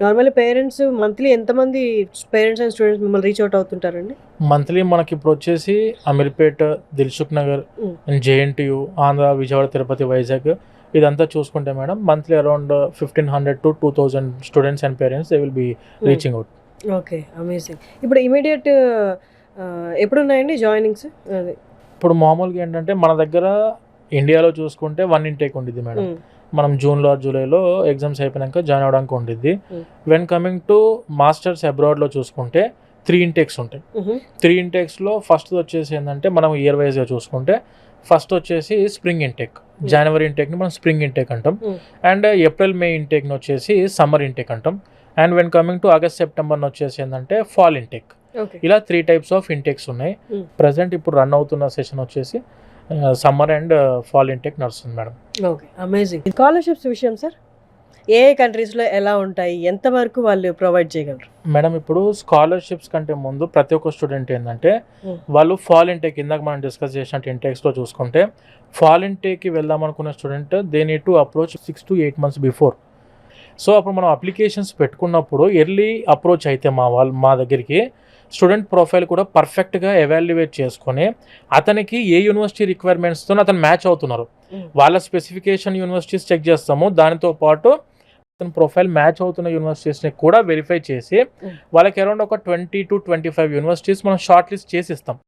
Normally parents monthly ఎంతమంది parents and students మిమ్మల్ని reach out అవుతుంటారండి? Monthly మనకి ఇప్పుడు వచ్చేసి అమీర్పేట్, దిల్సుఖ్ నగర్, జేఎన్టీయూ, ఆంధ్ర, విజయవాడ, తిరుపతి, వైజాగ్ ఇదంతా చూసుకుంటే madam monthly around 1500 to 2000 students and parents they will be reaching out. Okay, amazing. ఇప్పుడు ఇమీడియట్ ఎప్పుడున్నాయండి జాయినింగ్స్? అది ఇప్పుడు మామూలుగా ఏంటంటే మన దగ్గర ఇండియాలో చూసుకుంటే 1 ఇంటేక్ ఉండిద్ది మేడం. మనం జూన్లో జూలైలో ఎగ్జామ్స్ అయిపోయాక జాయిన్ అవ్వడానికి ఉండిద్ది. వెన్ కమింగ్ టు మాస్టర్స్ అబ్రాడ్లో చూసుకుంటే 3 ఇంటేక్స్ ఉంటాయి. 3 ఇంటేక్స్లో ఫస్ట్ వచ్చేసి ఏంటంటే మనం ఇయర్ వైజ్గా చూసుకుంటే ఫస్ట్ వచ్చేసి స్ప్రింగ్ ఇంటేక్, జనవరి ఇంటేక్ని మనం స్ప్రింగ్ ఇంటేక్ అంటాం. అండ్ ఏప్రిల్ మే ఇంటేక్ని వచ్చేసి సమ్మర్ ఇంటేక్ అంటాం. And when coming to August సెప్టెంబర్ని వచ్చేసి ఏంటంటే ఫాల్ ఇంటేక్. ఇలా 3 టైప్స్ ఆఫ్ ఇంటేక్స్ ఉన్నాయి. ప్రజెంట్ ఇప్పుడు రన్ అవుతున్న సెషన్ వచ్చేసి సమ్మర్ అండ్ ఫాల్ ఇంటేక్ నడుస్తుంది మేడం. Okay, amazing. స్కాలర్షిప్స్ విషయం సార్, ఏ కంట్రీస్లో ఎలా ఉంటాయి, ఎంతవరకు వాళ్ళు ప్రొవైడ్ చేయగలరు? మేడం ఇప్పుడు స్కాలర్షిప్స్ కంటే ముందు ప్రతి ఒక్క స్టూడెంట్ ఏంటంటే వాళ్ళు ఫాల్ ఇంటేక్, ఇందాక మనం డిస్కస్ చేసినట్టు ఇంటేక్స్లో చూసుకుంటే ఫాల్ ఇంటేక్కి వెళ్దాం అనుకున్న student they need to approach 6 to 8 months before. So అప్పుడు మనం అప్లికేషన్స్ పెట్టుకున్నప్పుడు ఎర్లీ అప్రోచ్ అయితే మా దగ్గరికి స్టూడెంట్ ప్రొఫైల్ కూడా పర్ఫెక్ట్గా ఎవాల్యుయేట్ చేసుకొని అతనికి ఏ యూనివర్సిటీ రిక్వైర్మెంట్స్తో అతను మ్యాచ్ అవుతున్నారు వాళ్ళ స్పెసిఫికేషన్ యూనివర్సిటీస్ చెక్ చేస్తాము. దానితో పాటు అతని ప్రొఫైల్ మ్యాచ్ అవుతున్న యూనివర్సిటీస్ని కూడా వెరిఫై చేసి వాళ్ళకి అరౌండ్ ఒక 20 to 25 యూనివర్సిటీస్ మనం షార్ట్ లిస్ట్ చేసి ఇస్తాం.